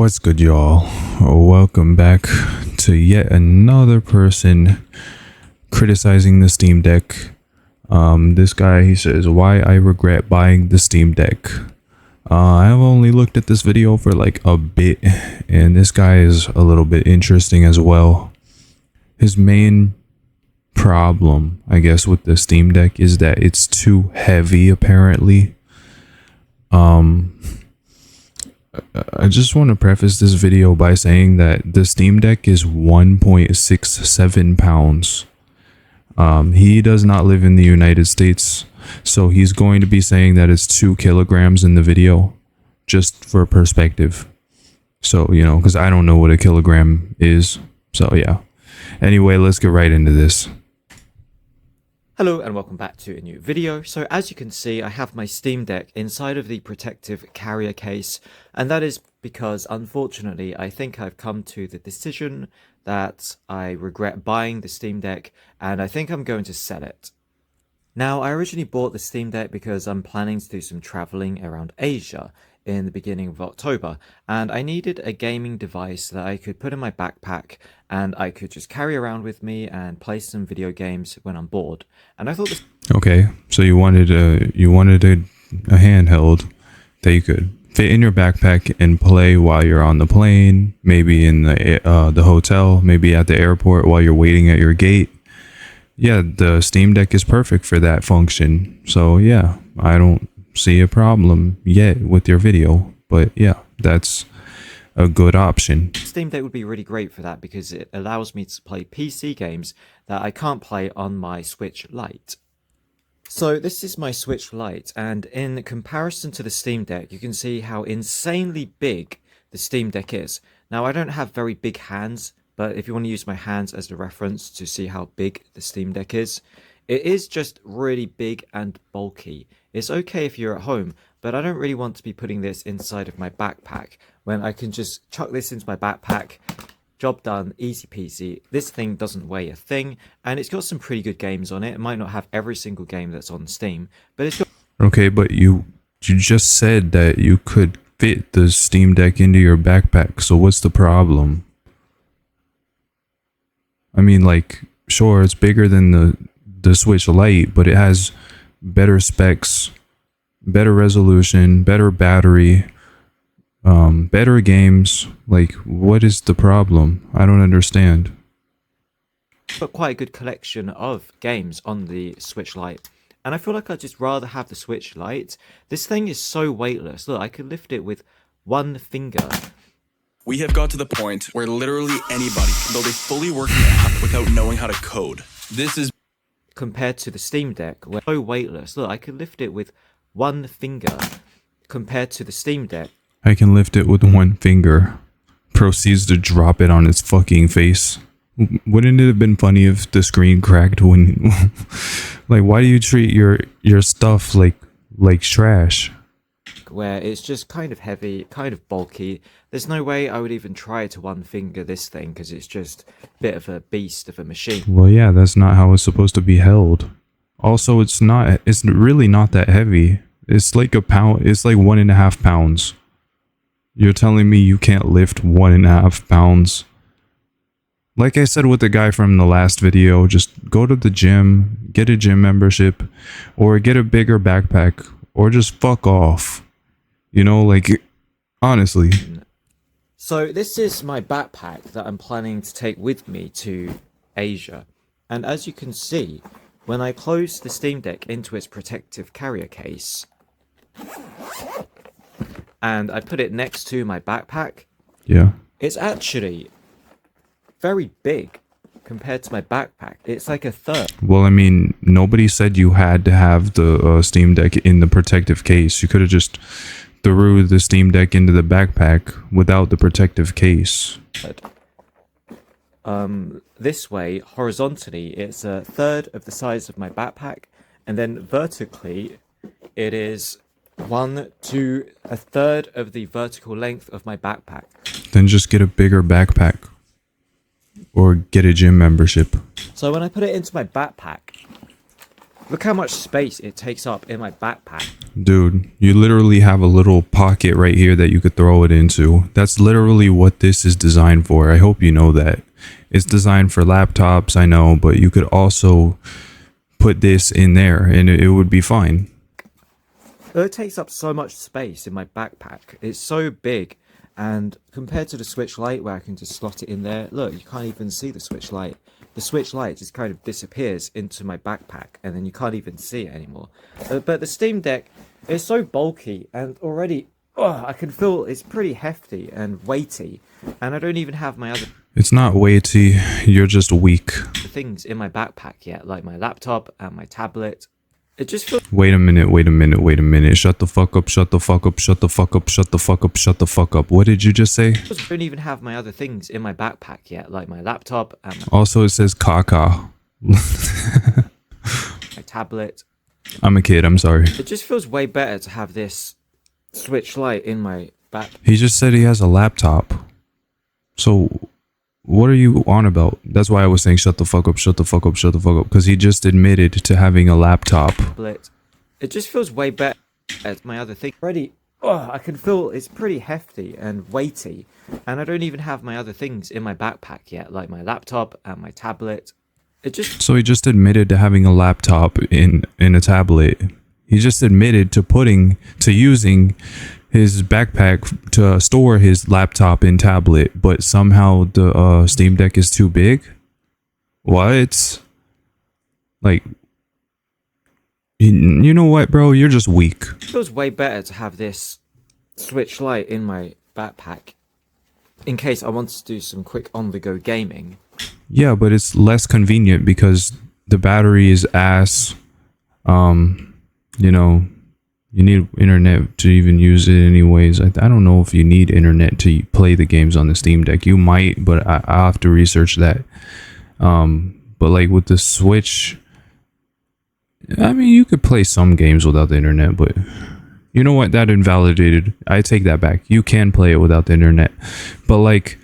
What's good, y'all? Welcome back to yet another person criticizing the Steam Deck. This guy, he says, why I regret buying the Steam Deck. I've only looked at this video for like a bit, and this guy is a little bit interesting as well. His main problem, I guess, with the Steam Deck is that it's too heavy, apparently. I just want to preface this video by saying that the Steam Deck is 1.67 pounds. He does not live in the United States, so he's going to be saying that it's 2 kilograms in the video, just for perspective. So, you know, because I don't know what a kilogram is. So, yeah. Anyway, let's get right into this. Hello and welcome back to a new video. So as you can see, I have my Steam Deck inside of the protective carrier case, and that is because unfortunately I think I've come to the decision that I regret buying the Steam Deck, and I think I'm going to sell it. Now, I originally bought the Steam Deck because I'm planning to do some traveling around Asia in the beginning of October, and I needed a gaming device that I could put in my backpack and I could just carry around with me and play some video games when I'm bored. And I thought this... Okay, so you wanted a handheld that you could fit in your backpack and play while you're on the plane, maybe in the hotel, maybe at the airport while you're waiting at your gate. Yeah, the Steam Deck is perfect for that function. So yeah, I don't see a problem yet with your video, but yeah, that's a good option. Steam Deck would be really great for that because it allows me to play PC games that I can't play on my Switch Lite. So this is my Switch Lite, and in comparison to the Steam Deck, you can see how insanely big the Steam Deck is. Now, I don't have very big hands, but if you want to use my hands as a reference to see how big the Steam Deck is, it is just really big and bulky. It's okay if you're at home, but I don't really want to be putting this inside of my backpack when I can just chuck this into my backpack. Job done, easy peasy. This thing doesn't weigh a thing, and it's got some pretty good games on it. It might not have every single game that's on Steam, but it's got... Okay, but you just said that you could fit the Steam Deck into your backpack, so what's the problem? I mean, like, sure, it's bigger than the Switch Lite, but it has better specs, better resolution, better battery, better games. Like, what is the problem? I don't understand. Got quite a good collection of games on the Switch Lite, and I feel like I'd just rather have the Switch Lite. This thing is so weightless. Look, I could lift it with one finger. We have got to the point where literally anybody can build a fully working app without knowing how to code. This is compared to the Steam Deck, where it's so weightless. Look, I could lift it with one finger compared to the Steam Deck. I can lift it with one finger. Proceeds to drop it on its fucking face. Wouldn't it have been funny if the screen cracked when... like, why do you treat your stuff like trash? Where it's just kind of heavy, kind of bulky. There's no way I would even try to one finger this thing because it's just a bit of a beast of a machine. Well, yeah, that's not how it's supposed to be held. Also, it's really not that heavy. It's like a pound. It's like 1.5 pounds. You're telling me you can't lift 1.5 pounds? Like I said with the guy from the last video, just go to the gym, get a gym membership, or get a bigger backpack, or just fuck off. You know, like, honestly. So this is my backpack that I'm planning to take with me to Asia. And as you can see, when I close the Steam Deck into its protective carrier case, and I put it next to my backpack, yeah, it's actually very big compared to my backpack. It's like a third. Well, I mean, nobody said you had to have the Steam Deck in the protective case. You could have just threw the Steam Deck into the backpack without the protective case. This way, horizontally, it's a third of the size of my backpack, and then vertically, it is a third of the vertical length of my backpack. Then just get a bigger backpack. Or get a gym membership. So when I put it into my backpack, Look how much space it takes up in my backpack. Dude, you literally have a little pocket right here that you could throw it into. That's literally what this is designed for. I hope you know that. It's designed for laptops, I know, but you could also put this in there and it would be fine. It takes up so much space in my backpack. It's so big, and compared to the Switch Lite where I can just slot it in there, look, you can't even see the Switch Lite. The Switch Lite just kind of disappears into my backpack, and then you can't even see it anymore. But the Steam Deck is so bulky, and already I can feel it's pretty hefty and weighty, and I don't even have my other It's not weighty, you're just weak. things in my backpack yet, like my laptop and my tablet. It just feels Wait a minute. Shut the fuck up, shut the fuck up, shut the fuck up, shut the fuck up, shut the fuck up. What did you just say? I don't even have my other things in my backpack yet, like my laptop and Also, it says caca. my tablet. I'm a kid, I'm sorry. It just feels way better to have this Switch Lite in my back. He just said he has a laptop. So, what are you on about? That's why I was saying shut the fuck up, shut the fuck up, shut the fuck up. Because he just admitted to having a laptop. It just feels way better as my other thing. Already, I can feel it's pretty hefty and weighty. And I don't even have my other things in my backpack yet, like my laptop and my tablet. So he just admitted to having a laptop in a tablet. He just admitted to using his backpack to store his laptop and tablet, but somehow the Steam Deck is too big? What? Like, you know what, bro? You're just weak. It feels way better to have this Switch Lite in my backpack in case I want to do some quick on-the-go gaming. Yeah, but it's less convenient because the battery is ass. You know, you need internet to even use it anyways. I don't know if you need internet to play the games on the Steam Deck. You might, but I'll have to research that. But like with the Switch, I mean, you could play some games without the internet, but you know what? That invalidated. I take that back. You can play it without the internet. But like,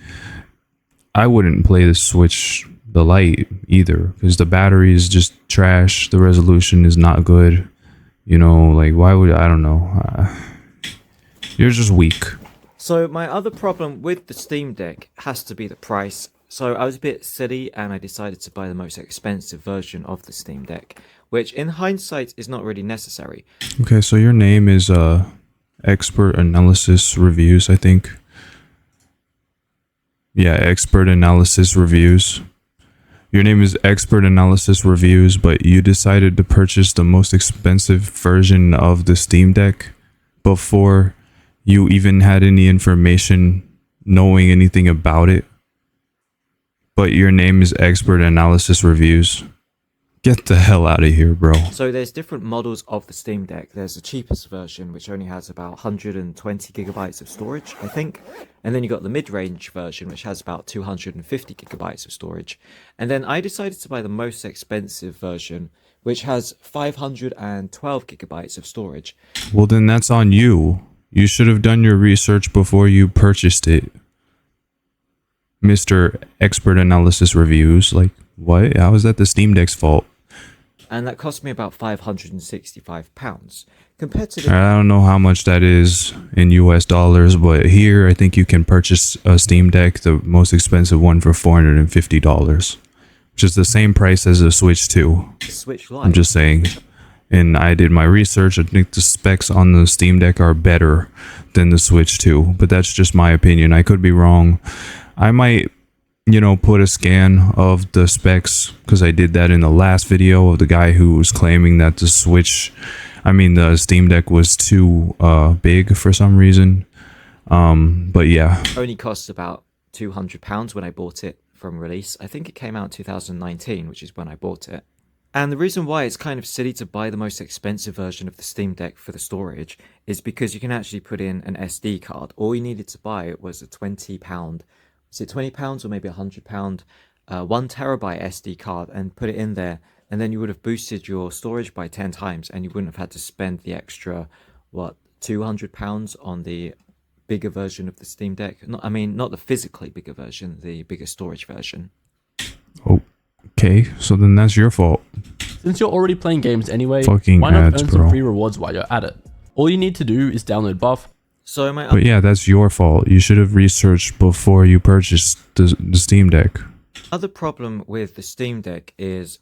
I wouldn't play the Switch, the Lite either, because the battery is just trash. The resolution is not good. You know, like, why would I don't know. You're just weak. So my other problem with the Steam Deck has to be the price. So I was a bit silly and I decided to buy the most expensive version of the Steam Deck, which in hindsight is not really necessary. Okay, so your name is Expert Analysis Reviews, I think. Yeah, Expert Analysis Reviews. Your name is Expert Analysis Reviews, but you decided to purchase the most expensive version of the Steam Deck before you even had any information knowing anything about it. But your name is Expert Analysis Reviews. Get the hell out of here, bro. So there's different models of the Steam Deck. There's the cheapest version, which only has about 120 gigabytes of storage, I think. And then you got the mid-range version, which has about 250 gigabytes of storage. And then I decided to buy the most expensive version, which has 512 gigabytes of storage. Well, then that's on you. You should have done your research before you purchased it. Mr. Expert Analysis Reviews. Like, what? How is that the Steam Deck's fault? And that cost me about £565. Compared to the... I don't know how much that is in US dollars, but here I think you can purchase a Steam Deck, the most expensive one, for $450, which is the same price as a Switch 2. Switch Lite. I'm just saying. And I did my research. I think the specs on the Steam Deck are better than the Switch 2, but that's just my opinion. I could be wrong. I might, you know, put a scan of the specs, because I did that in the last video of the guy who was claiming that the Steam Deck was too big for some reason. But yeah. Only costs about £200 when I bought it from release. I think it came out in 2019, which is when I bought it. And the reason why it's kind of silly to buy the most expensive version of the Steam Deck for the storage is because you can actually put in an SD card. All you needed to buy was a £20, is it £20 or maybe £100, 1 terabyte SD card, and put it in there, and then you would have boosted your storage by 10 times, and you wouldn't have had to spend the extra, £200 on the bigger version of the Steam Deck. Not the physically bigger version, the bigger storage version. Okay, so then that's your fault. Since you're already playing games anyway, Fucking why not ads, earn bro. some free rewards while you're at it? All you need to do is download Buff. So my But yeah, that's your fault. You should have researched before you purchased the Steam Deck. other problem with the Steam Deck is,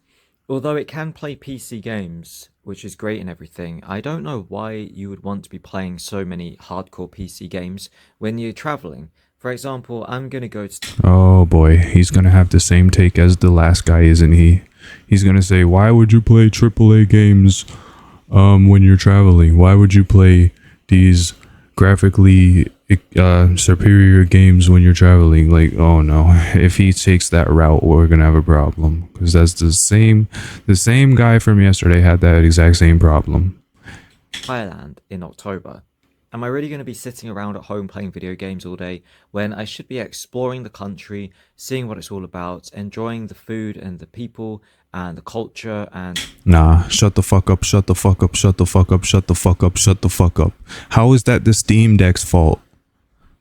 although it can play PC games, which is great and everything, I don't know why you would want to be playing so many hardcore PC games when you're traveling. For example, I'm gonna go to Oh boy, he's gonna have the same take as the last guy, isn't he? He's gonna say, why would you play AAA games when you're traveling? Why would you play these graphically superior games when you're traveling? Like, oh no, if he takes that route, we're gonna have a problem, because that's the same guy from yesterday had that exact same problem. Thailand in October. Am I really going to be sitting around at home playing video games all day when I should be exploring the country, seeing what it's all about, enjoying the food and the people and the culture and... Nah, shut the fuck up, shut the fuck up, shut the fuck up, shut the fuck up, shut the fuck up. How is that the Steam Deck's fault?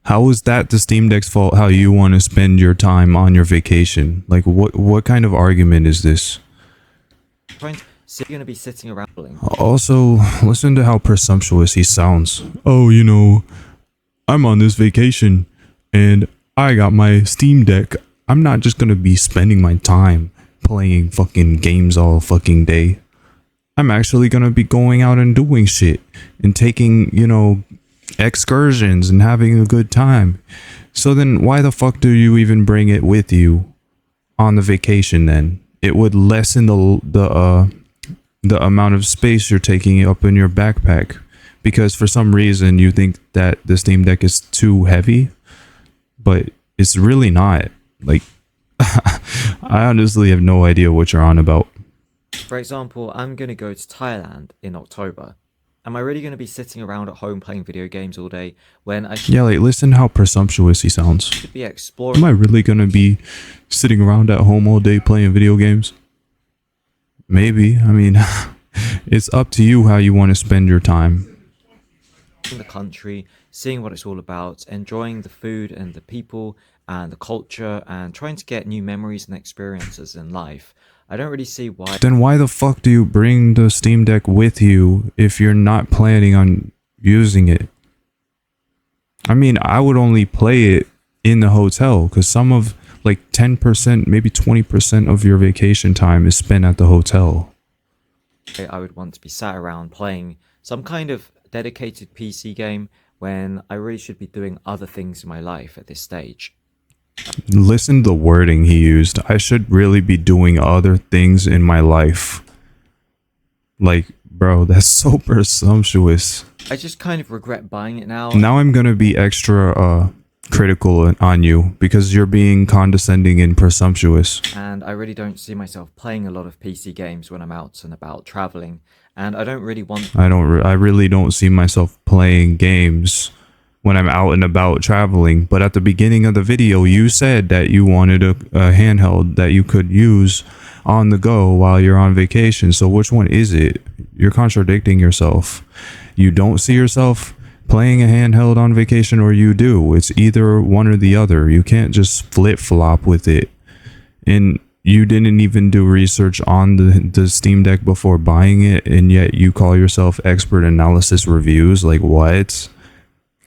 How is that the Steam Deck's fault how you want to spend your time on your vacation? Like, what kind of argument is this? So you're going to be sitting around... Also, listen to how presumptuous he sounds. Oh, you know, I'm on this vacation and I got my Steam Deck. I'm not just gonna be spending my time playing fucking games all fucking day. I'm actually gonna be going out and doing shit and taking, you know, excursions and having a good time. So then why the fuck do you even bring it with you on the vacation then? It would lessen the amount of space you're taking up in your backpack, because for some reason you think that the Steam Deck is too heavy, but it's really not. Like, I honestly have no idea what you're on about. For example, I'm going to go to Thailand in October. Am I really going to be sitting around at home playing video games all day when I should Yeah, like, listen how presumptuous he sounds. be exploring... Am I really gonna be sitting around at home all day playing video games? Maybe. I mean, it's up to you how you want to spend your time. the country, seeing what it's all about, enjoying the food and the people and the culture, and trying to get new memories and experiences in life. I don't really see why... Then why the fuck do you bring the Steam Deck with you if you're not planning on using it? I mean, I would only play it in the hotel, because some of, like, 10%, maybe 20% of your vacation time is spent at the hotel. I would want to be sat around playing some kind of dedicated PC game when I really should be doing other things in my life at this stage. Listen to the wording he used. I should really be doing other things in my life. Like, bro, that's so presumptuous. I just kind of regret buying it now. Now I'm gonna be extra critical on you because you're being condescending and presumptuous. And I really don't see myself playing a lot of PC games when I'm out and about traveling. And I don't really want... I really don't see myself playing games when I'm out and about traveling. But at the beginning of the video, you said that you wanted a handheld that you could use on the go while you're on vacation. So which one is it? You're contradicting yourself. You don't see yourself playing a handheld on vacation, or you do. It's either one or the other. You can't just flip-flop with it. And you didn't even do research on the Steam Deck before buying it, and yet you call yourself expert analysis reviews. Like, what?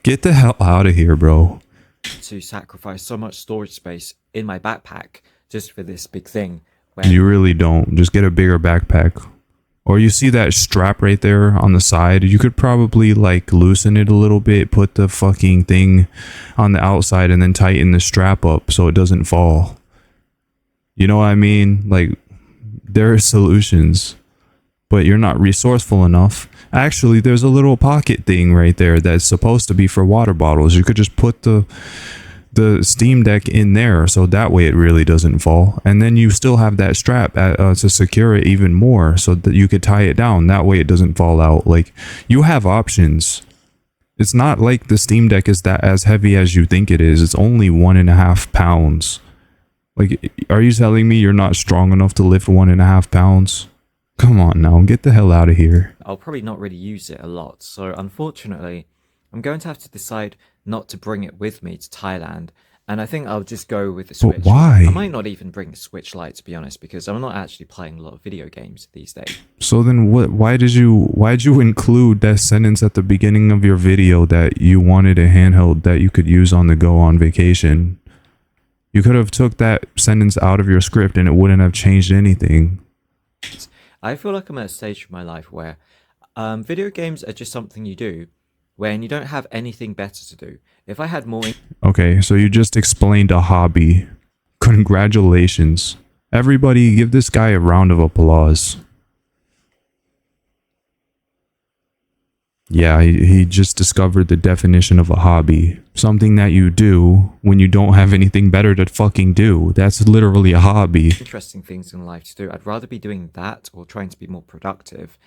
Get the hell out of here, bro. to sacrifice so much storage space in my backpack just for this big thing. When... You really don't. Just get a bigger backpack. Or you see that strap right there on the side? You could probably like loosen it a little bit, put the fucking thing on the outside, and then tighten the strap up so it doesn't fall. You know what I mean? Like, there are solutions, but you're not resourceful enough. Actually, there's a little pocket thing right there that's supposed to be for water bottles. You could just put the Steam Deck in there so that way it really doesn't fall, and then you still have that strap to secure it even more so that you could tie it down. That way it doesn't fall out. Like, you have options. It's not like the Steam Deck is that as heavy as you think it is. It's only 1.5 pounds. Like, are you telling me you're not strong enough to lift 1.5 pounds? Come on now, get the hell out of here. I'll probably not really use it a lot, so unfortunately I'm going to have to decide not to bring it with me to Thailand And I think I'll just go with the Switch. why? I might not even bring the Switch Lite, to be honest, because I'm not actually playing a lot of video games these days. So then why'd you include that sentence at the beginning of your video that you wanted a handheld that you could use on the go on vacation? You could have took that sentence out of your script and it wouldn't have changed anything. I feel like I'm at a stage of my life where video games are just something you do when you don't have anything better to do. If I had more... Okay, so you just explained a hobby. Congratulations. Everybody give this guy a round of applause. Yeah, he just discovered the definition of a hobby. Something that you do when you don't have anything better to fucking do. That's literally a hobby. interesting things in life to do. I'd rather be doing that or trying to be more productive.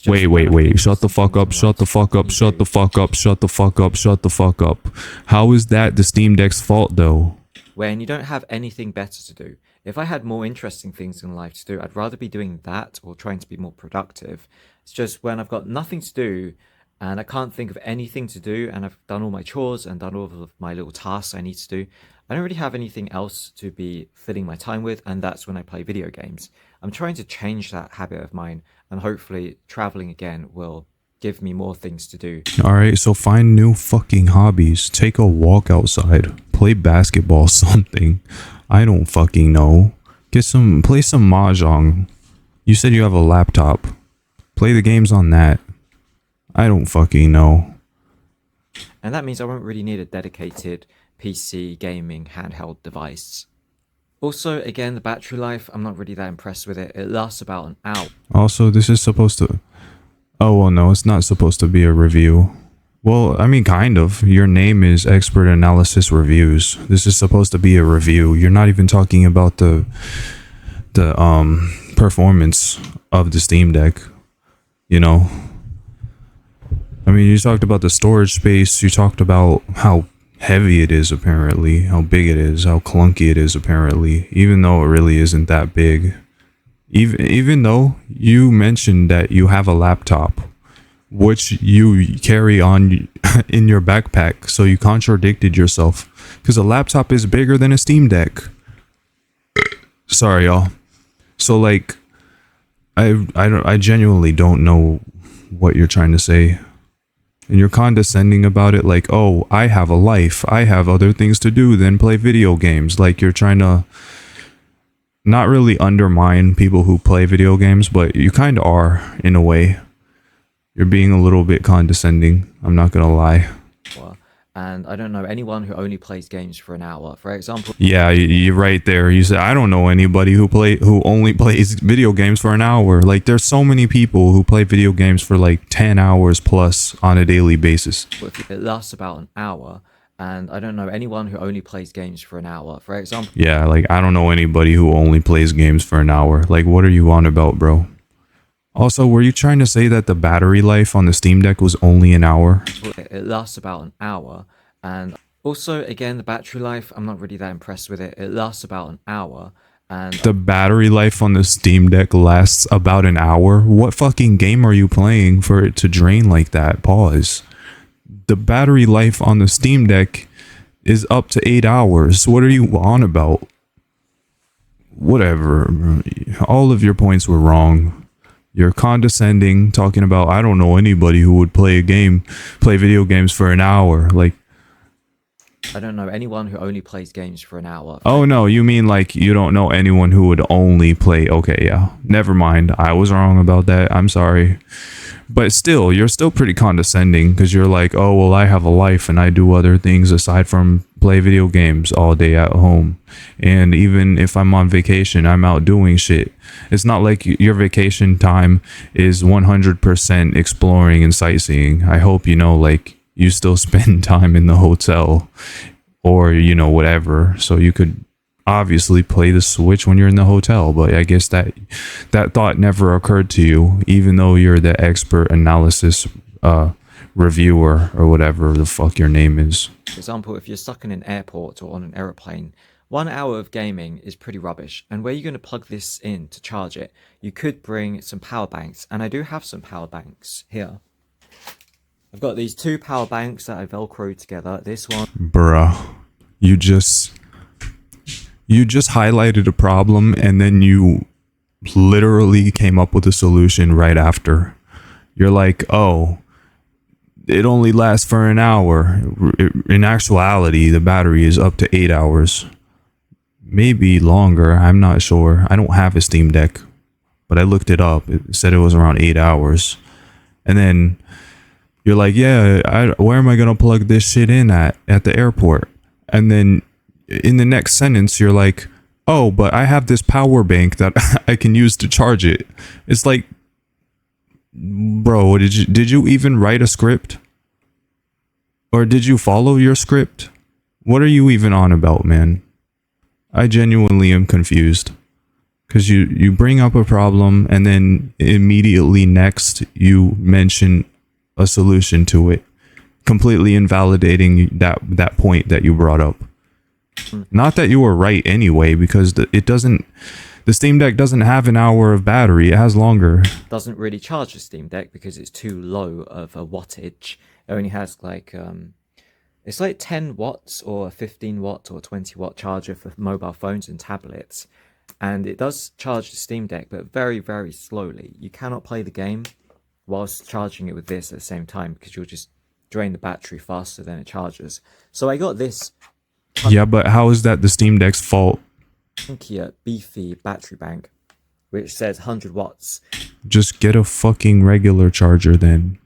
Wait. Shut the fuck up. Shut the fuck up. Shut the fuck up. Shut the fuck up. Shut the fuck up. How is that the Steam Deck's fault though? When you don't have anything better to do. If I had more interesting things in life to do, I'd rather be doing that or trying to be more productive. It's just when I've got nothing to do and I can't think of anything to do and I've done all my chores and done all of my little tasks I need to do, I don't really have anything else to be filling my time with, and that's when I play video games. I'm trying to change that habit of mine, and hopefully traveling again will give me more things to do. Alright, so find new fucking hobbies. Take a walk outside. Play basketball, something. I don't fucking know. Play some mahjong. You said you have a laptop. Play the games on that. I don't fucking know. And that means I won't really need a dedicated PC gaming handheld device. Also, again, the battery life, I'm not really that impressed with it. It lasts about an hour. Also, this is supposed to... Oh, well, no, it's not supposed to be a review. Well, I mean, kind of. Your name is Expert Analysis Reviews. This is supposed to be a review. You're not even talking about the performance of the Steam Deck. You know? I mean, you talked about the storage space. You talked about how heavy it is, apparently. How big it is. How clunky it is, apparently. Even though it really isn't that big. Even though you mentioned that you have a laptop, which you carry on in your backpack, so you contradicted yourself. Because a laptop is bigger than a Steam Deck. Sorry, y'all. So, like, I genuinely don't know what you're trying to say. And you're condescending about it like, oh, I have a life. I have other things to do than play video games. Like you're trying to not really undermine people who play video games, but you kind of are in a way. You're being a little bit condescending. I'm not going to lie. And I don't know anyone who only plays games for an hour. For example... Yeah, you're right there. You said, I don't know anybody who only plays video games for an hour. Like, there's so many people who play video games for like 10 hours plus on a daily basis. It lasts about an hour. And I don't know anyone who only plays games for an hour. For example... Yeah, like, I don't know anybody who only plays games for an hour. Like, what are you on about, bro? Also, were you trying to say that the battery life on the Steam Deck was only an hour? It lasts about an hour. And also, again, the battery life, I'm not really that impressed with it. It lasts about an hour. And the battery life on the Steam Deck lasts about an hour? What fucking game are you playing for it to drain like that? Pause. The battery life on the Steam Deck is up to 8 hours. What are you on about? Whatever. All of your points were wrong. You're condescending, talking about, I don't know anybody who would play video games for an hour. Like, I don't know anyone who only plays games for an hour. Oh, no, you mean like you don't know anyone who would only play. Okay, yeah, never mind. I was wrong about that. I'm sorry. But still, you're still pretty condescending because you're like, oh, well, I have a life and I do other things aside from play video games all day at home. And even if I'm on vacation, I'm out doing shit. It's not like your vacation time is 100% exploring and sightseeing. I hope you know, like, you still spend time in the hotel or, you know, whatever. So you could obviously play the Switch when you're in the hotel. But I guess that thought never occurred to you, even though you're the Expert Analysis reviewer or whatever the fuck your name is. For example, if you're stuck in an airport or on an aeroplane, 1 hour of gaming is pretty rubbish. And where are you going to plug this in to charge it? You could bring some power banks. And I do have some power banks here. I've got these 2 power banks that I velcroed together. This one... Bruh, you just You just highlighted a problem and then you literally came up with a solution right after. You're like, oh, it only lasts for an hour. In actuality, the battery is up to 8 hours. Maybe longer. I'm not sure. I don't have a Steam Deck, but I looked it up. It said it was around 8 hours. And then you're like, yeah, where am I going to plug this shit in at the airport? And then in the next sentence, you're like, oh, but I have this power bank that I can use to charge it. It's like, bro, did you even write a script? Or did you follow your script? What are you even on about, man? I genuinely am confused. Because you bring up a problem and then immediately next you mention a solution to it, completely invalidating that point that you brought up. Not that you were right anyway, because the Steam Deck doesn't have an hour of battery. It has longer. Doesn't really charge the Steam Deck because it's too low of a wattage. It only has like it's like 10 watts or a 15 watt or 20 watt charger for mobile phones and tablets. And it does charge the Steam Deck, but very, very slowly. You cannot play the game whilst charging it with this at the same time because you'll just drain the battery faster than it charges. So I got this. Yeah, but how is that the Steam Deck's fault? Chunkier, beefy battery bank, which says 100 watts. Just get a fucking regular charger then.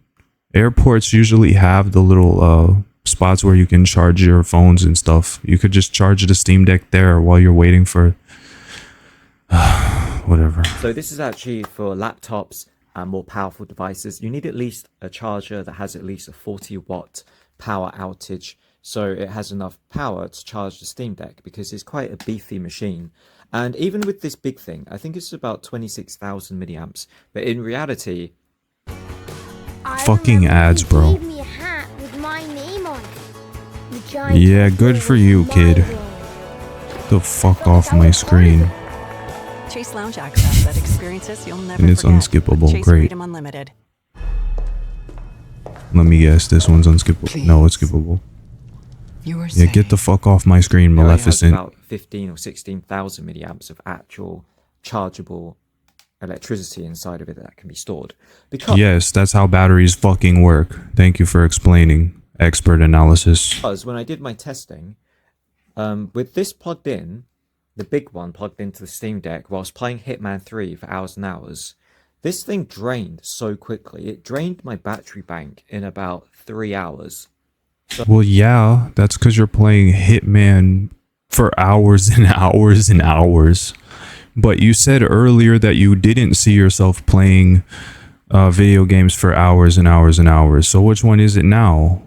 Airports usually have the little spots where you can charge your phones and stuff. You could just charge the Steam Deck there while you're waiting for whatever. So this is actually for laptops and more powerful devices. You need at least a charger that has at least a 40 watt power outage, so it has enough power to charge the Steam Deck, because it's quite a beefy machine. And even with this big thing, I think it's about 26,000 milliamps, but in reality, fucking ads, bro. Gave me a hat with my name on it. The giant Yeah, good for you, kid. The fuck off my screen. Chase Lounge access that experiences you'll never And it's forget. unskippable. Chase Great. Freedom Unlimited. Let me guess, this one's unskippable. No, it's skippable. You were Yeah, saying. get the fuck off my screen, it only has Maleficent. about 15 or 16,000 milliamps of actual chargeable electricity inside of it that can be stored. Yes, that's how batteries fucking work. Thank you for explaining. Expert analysis. Because when I did my testing, with this plugged in, the big one plugged into the Steam Deck whilst playing Hitman 3 for hours and hours, this thing drained so quickly. It drained my battery bank in about 3 hours. Well, yeah, that's because you're playing Hitman for hours and hours and hours. But you said earlier that you didn't see yourself playing video games for hours and hours and hours. So which one is it now?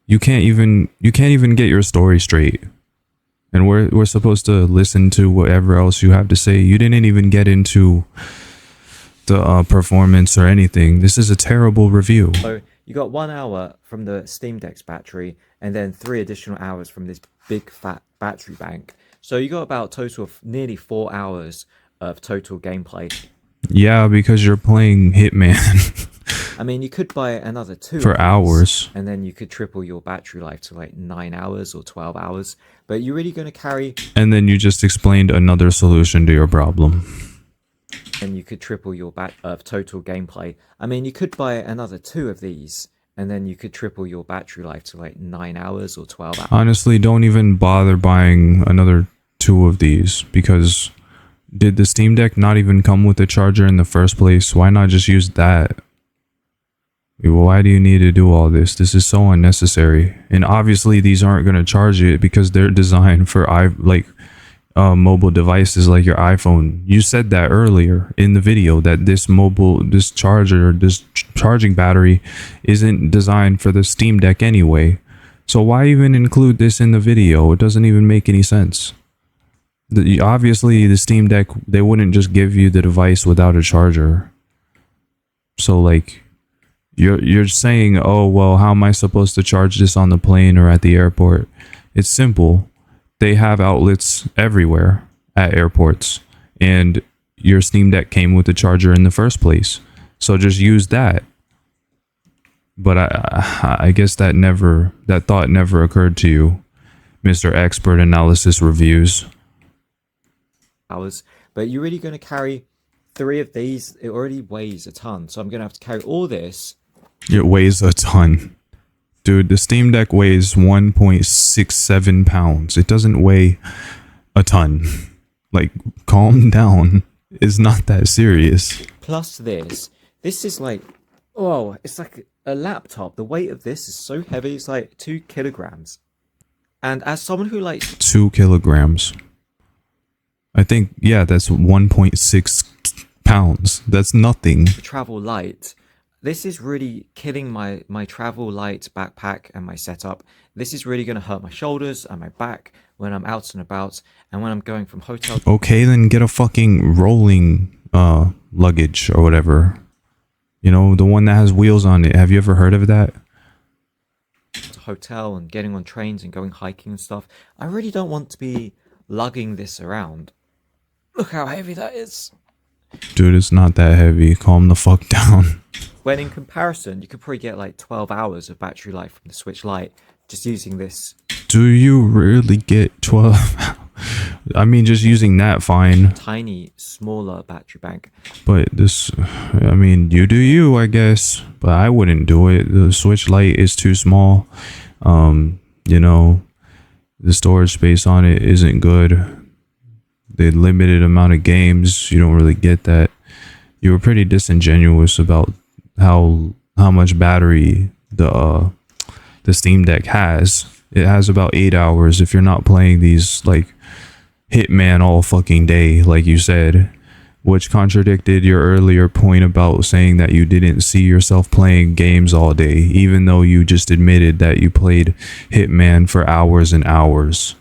You can't even get your story straight. And we're supposed to listen to whatever else you have to say. You didn't even get into the performance or anything. This is a terrible review. So you got 1 hour from the Steam Deck's battery and then 3 additional hours from this big fat battery bank. So you got about a total of nearly 4 hours of total gameplay. Yeah, because you're playing Hitman. I mean, you could buy another 2 For of these, hours. and then you could triple your battery life to like 9 hours or 12 hours. But you're really going to carry... And then you just explained another solution to your problem. And you could triple your total gameplay. I mean, you could buy another 2 of these, and then you could triple your battery life to like 9 hours or 12 hours. Honestly, don't even bother buying another 2 of these, because did the Steam Deck not even come with a charger in the first place? Why not just use that? Why do you need to do all this? This is so unnecessary. And obviously these aren't going to charge it because they're designed for mobile devices like your iPhone. You said that earlier in the video, that this charging battery isn't designed for the Steam Deck anyway. So why even include this in the video? It doesn't even make any sense. Obviously the Steam Deck, they wouldn't just give you the device without a charger. So like, you're saying, oh, well, how am I supposed to charge this on the plane or at the airport? It's simple. They have outlets everywhere at airports, and your Steam Deck came with a charger in the first place. So just use that. But I guess that thought never occurred to you, Mr. Expert Analysis Reviews. hours, but you're really going to carry 3 of these. It already weighs a ton, so I'm going to have to carry all this. It weighs a ton. Dude, the Steam Deck weighs 1.67 pounds. It doesn't weigh a ton. Like, calm down. It's not that serious. Plus this is like, oh, it's like a laptop. The weight of this is so heavy, it's like 2 kilograms. And as someone who likes 2 kilograms. I think, yeah, that's 1.6 pounds. That's nothing. to travel light, this is really killing my travel light backpack and my setup. This is really going to hurt my shoulders and my back when I'm out and about and when I'm going from hotel Okay, then get a fucking rolling luggage or whatever. You know, the one that has wheels on it. Have you ever heard of that? to hotel and getting on trains and going hiking and stuff. I really don't want to be lugging this around. Look how heavy that is. Dude, it's not that heavy. Calm the fuck down. When in comparison, you could probably get like 12 hours of battery life from the Switch Lite just using this Do you really get 12? I mean, just using that, fine. tiny, smaller battery bank. But this, I mean, you do you, I guess. But I wouldn't do it. The Switch Lite is too small. You know, the storage space on it isn't good. The limited amount of games, you don't really get that. You were pretty disingenuous about how much battery the Steam Deck has. It has about 8 hours if you're not playing these like Hitman all fucking day, like you said, which contradicted your earlier point about saying that you didn't see yourself playing games all day, even though you just admitted that you played Hitman for hours and hours.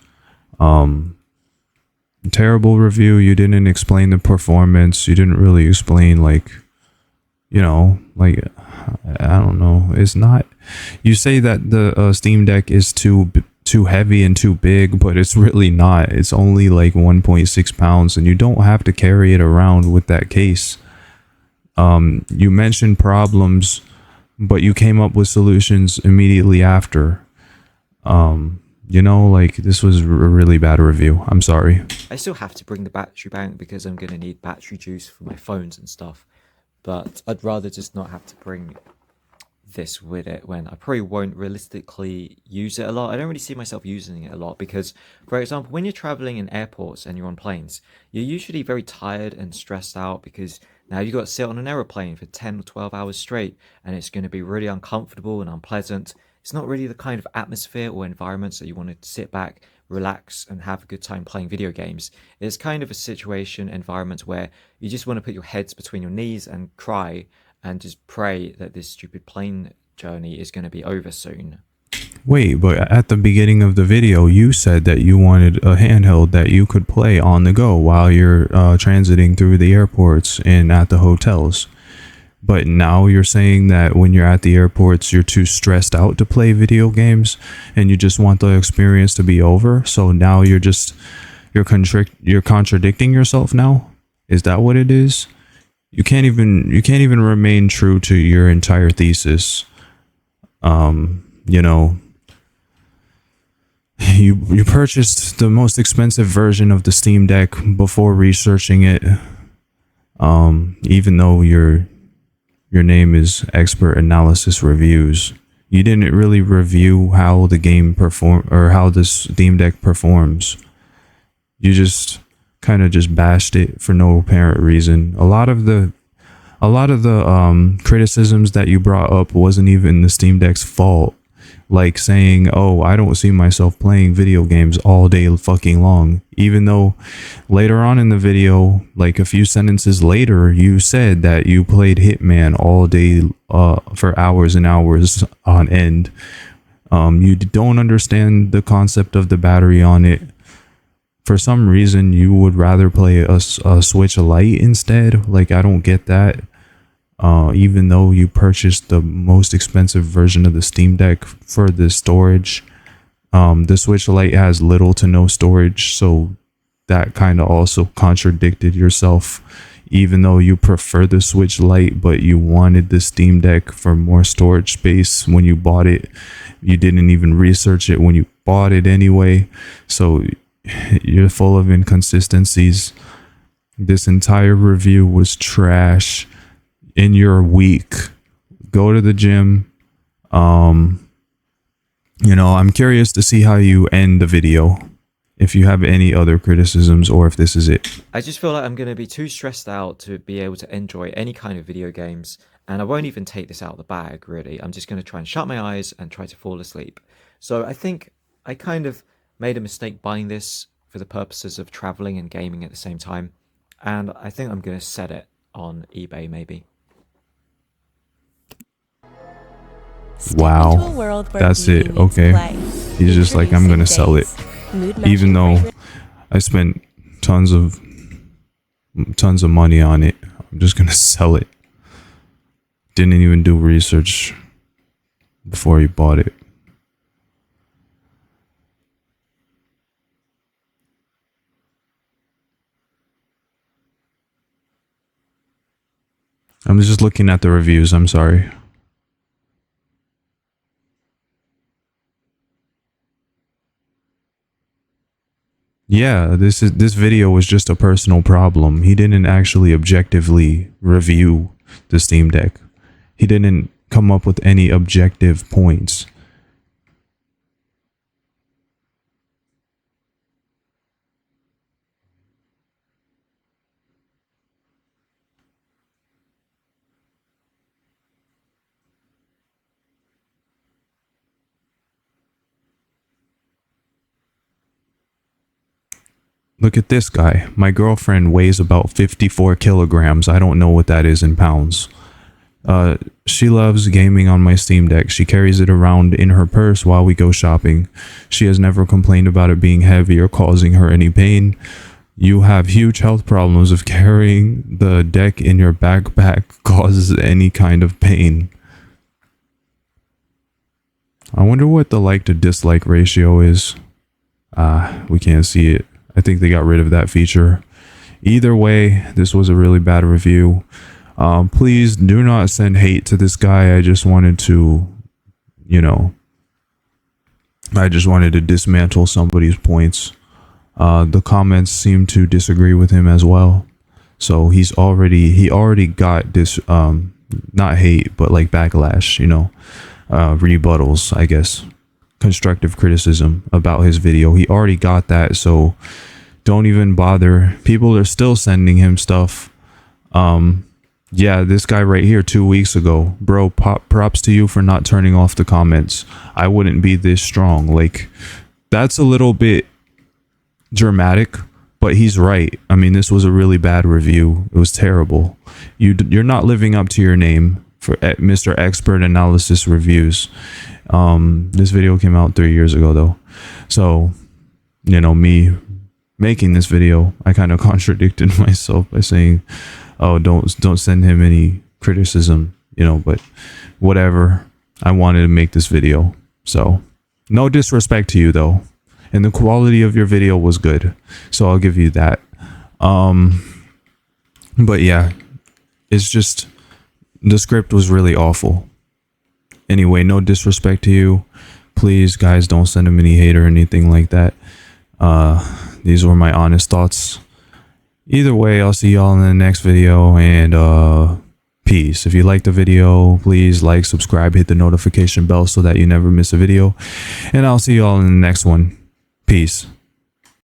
Terrible review. You didn't explain the performance. You didn't really explain, like, you know, like, I don't know. It's not. You say that the Steam Deck is too heavy and too big, but it's really not. It's only like 1.6 pounds, and you don't have to carry it around with that case. You mentioned problems, but you came up with solutions immediately after. You know, like, this was a really bad review. I'm sorry. I still have to bring the battery bank because I'm going to need battery juice for my phones and stuff. But I'd rather just not have to bring this with it when I probably won't realistically use it a lot. I don't really see myself using it a lot because, for example, when you're traveling in airports and you're on planes, you're usually very tired and stressed out because now you've got to sit on an aeroplane for 10 or 12 hours straight and it's going to be really uncomfortable and unpleasant. It's not really the kind of atmosphere or environments that you want to sit back, relax, and have a good time playing video games. It's kind of a situation, environment where you just want to put your heads between your knees and cry and just pray that this stupid plane journey is going to be over soon. Wait, but at the beginning of the video, you said that you wanted a handheld that you could play on the go while you're transiting through the airports and at the hotels. But now you're saying that when you're at the airports, you're too stressed out to play video games and you just want the experience to be over. So now you're contradicting yourself now. Is that what it is? You can't even remain true to your entire thesis. You know, you purchased the most expensive version of the Steam Deck before researching it. Even though your name is Expert Analysis Reviews, you didn't really review how the game or how the Steam Deck performs. You just kind of just bashed it for no apparent reason. A lot of the criticisms that you brought up wasn't even the Steam Deck's fault. Like saying, oh, I don't see myself playing video games all day fucking long. Even though later on in the video, like a few sentences later, you said that you played Hitman all day for hours and hours on end. You don't understand the concept of the battery on it. For some reason, you would rather play a Switch Lite instead. Like, I don't get that. Even though you purchased the most expensive version of the Steam Deck for the storage, the Switch Lite has little to no storage, so that kind of also contradicted yourself. Even though you prefer the Switch Lite, but you wanted the Steam Deck for more storage space when you bought it, you didn't even research it when you bought it anyway. So you're full of inconsistencies. This entire review was trash. In your week, go to the gym. You know, I'm curious to see how you end the video. If you have any other criticisms or if this is it. I just feel like I'm going to be too stressed out to be able to enjoy any kind of video games, and I won't even take this out of the bag, really. I'm just going to try and shut my eyes and try to fall asleep. So I think I kind of made a mistake buying this for the purposes of traveling and gaming at the same time, and I think I'm going to set it on eBay maybe. Wow, that's it. Okay, he's just like, I'm gonna sell it, even though I spent tons of money on it. I'm just gonna sell it. Didn't even do research before he bought it. I'm just looking at the reviews. I'm sorry. Yeah, this video was just a personal problem. He didn't actually objectively review the Steam Deck. He didn't come up with any objective points. Look at this guy. My girlfriend weighs about 54 kilograms. I don't know what that is in pounds. She loves gaming on my Steam Deck. She carries it around in her purse while we go shopping. She has never complained about it being heavy or causing her any pain. You have huge health problems if carrying the deck in your backpack causes any kind of pain. I wonder what the like to dislike ratio is. We can't see it. I think they got rid of that feature. Either way, this was a really bad review. Please do not send hate to this guy. I just wanted to, you know, I just wanted to dismantle somebody's points. The comments seem to disagree with him as well. So he already got this, not hate, but like backlash, you know, rebuttals, I guess. Constructive criticism about his video. He already got that, so don't even bother. People are still sending him stuff. Yeah, this guy right here 2 weeks ago, bro, props to you for not turning off the comments. I wouldn't be this strong. Like, that's a little bit dramatic, but he's right. I mean, this was a really bad review. It was terrible. You're not living up to your name for Mr. Expert Analysis Reviews. This video came out 3 years ago though, so you know, me making this video, I kind of contradicted myself by saying, oh, don't send him any criticism, you know, but whatever. I wanted to make this video, so no disrespect to you though, and the quality of your video was good, so I'll give you that. But yeah, it's just the script was really awful. Anyway, no disrespect to you. Please, guys, don't send him any hate or anything like that. These were my honest thoughts. Either way, I'll see y'all in the next video, and peace. If you liked the video, please like, subscribe, hit the notification bell so that you never miss a video. And I'll see y'all in the next one. Peace.